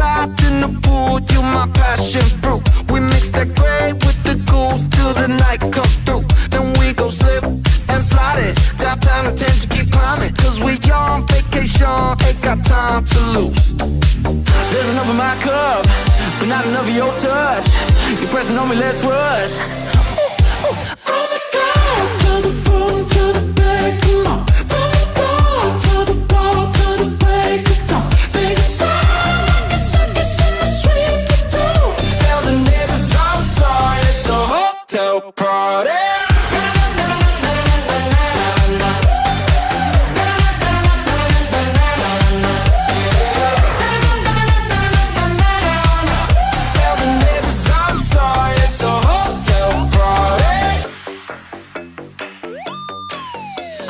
trapped in the pool, you my passion fruit. We mix that gray with the goose till the night come through. Then we go slip and slide it. Top down attention, keep climbing. Cause we on vacation, ain't got time to lose. There's enough of my cup, but not enough of your touch. You're pressing on me, let's rush. From the ground to the boom to the break, come on. From the ball to the ball to the break of dawn. Baby, sound like a circus in the street for two. Tell the neighbors I'm sorry, it's a hotel party.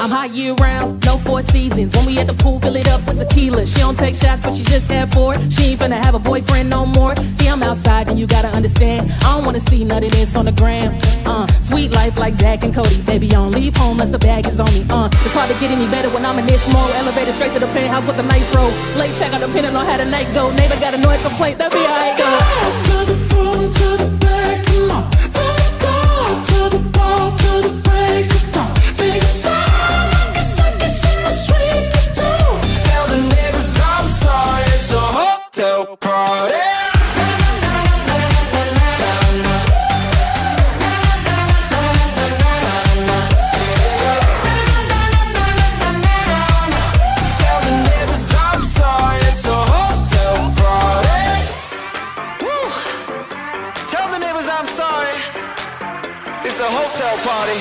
I'm hot year round, no 4 seasons. When we at the pool, fill it up with tequila. She don't take shots, but she just had 4. She ain't finna have a boyfriend no more. See, I'm outside, and you gotta understand. I don't wanna see none of this on the gram. Sweet life like Zach and Cody. Baby, I don't leave home unless the bag is on me. It's hard to get any better when I'm in this mode. Elevator straight to the penthouse with a nice roll. Late check out depending on how the night go. Neighbor got a noise complaint, that be how it go. To the boom, to the back, come on. From the ball to the ball to the break of dawn. Baby, sound like a circus in the street for two. Tell the neighbors I'm sorry, it's a hotel party. Tell the neighbors I'm sorry, it's a hotel party. Woo. Tell the neighbors I'm sorry, it's a hotel party.